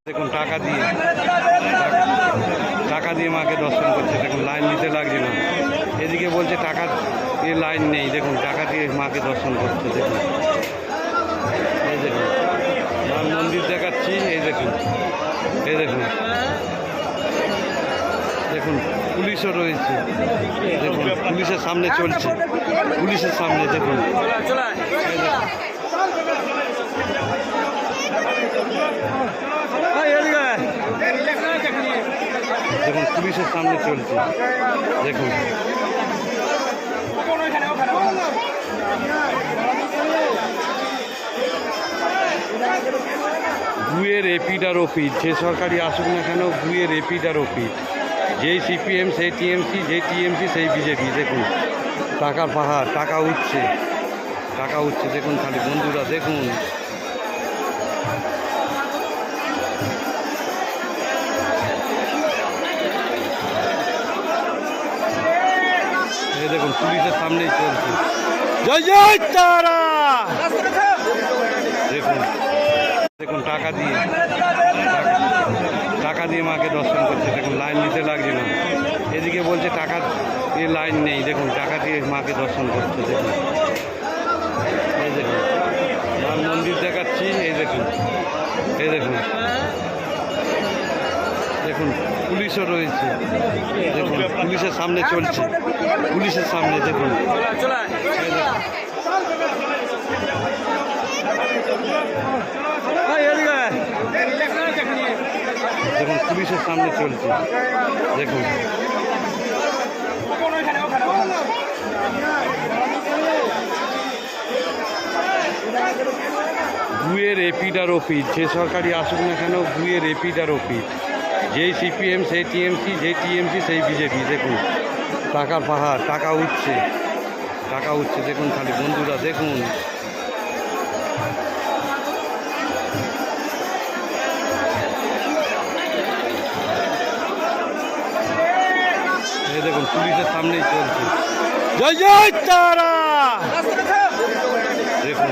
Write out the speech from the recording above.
দেখুন টাকা দিয়ে মাকে দর্শন করছে। দেখুন লাইন দিতে লাগছে না, এদিকে বলছে টাকা দিয়ে লাইন নেই। দেখুন টাকা দিয়ে মাকে দর্শন করছে। দেখুন এই দেখুন মার মন্দির দেখাচ্ছি। এই দেখুন দেখুন পুলিশও রয়েছে। দেখুন পুলিশের সামনে চলছে, পুলিশের সামনে দেখুন দেখুন পুলিশের সামনে চলছে। দেখুন ভুয়ের এপিড আর ওপিড, যে সরকারি আসুক না কেন ভুয়ের এপিড আর ওপিড। যেই সিপিএম সেই টিএমসি, যেই টিএমসি সেই বিজেপি। দেখুন টাকার পাহাড়, টাকা উঠছে। দেখুন খালি বন্ধুরা দেখুন দেখুন পুলিশের সামনেই চলছে। জয় জয় তারা। দেখুন টাকা দিয়ে মাকে দর্শন করছে। দেখুন লাইন দিতে লাগছে না, এদিকে বলছে টাকা দিয়ে লাইন নেই। দেখুন টাকা দিয়ে মাকে দর্শন করছে। দেখুন এই দেখুন মার মন্দির দেখাচ্ছি। এই দেখুন দেখুন পুলিশও রয়েছে। দেখুন পুলিশের সামনে চলছে, পুলিশের সামনে দেখুন দেখুন পুলিশের সামনে চলছে। দেখুন ভুয়ের এপিড আর ওপিড, যে সরকারি আসুক না কেন ভুয়ের এপিড আর ওপিড। যেই সিপিএম সেই টিএমসি, যেই টিএমসি সেই বিজেপি। দেখুন টাকার পাহাড়, টাকা উঠছে। দেখুন খালি বন্ধুরা দেখুন দেখুন পুলিশের সামনেই চলছে। জয় জয় তারা। দেখুন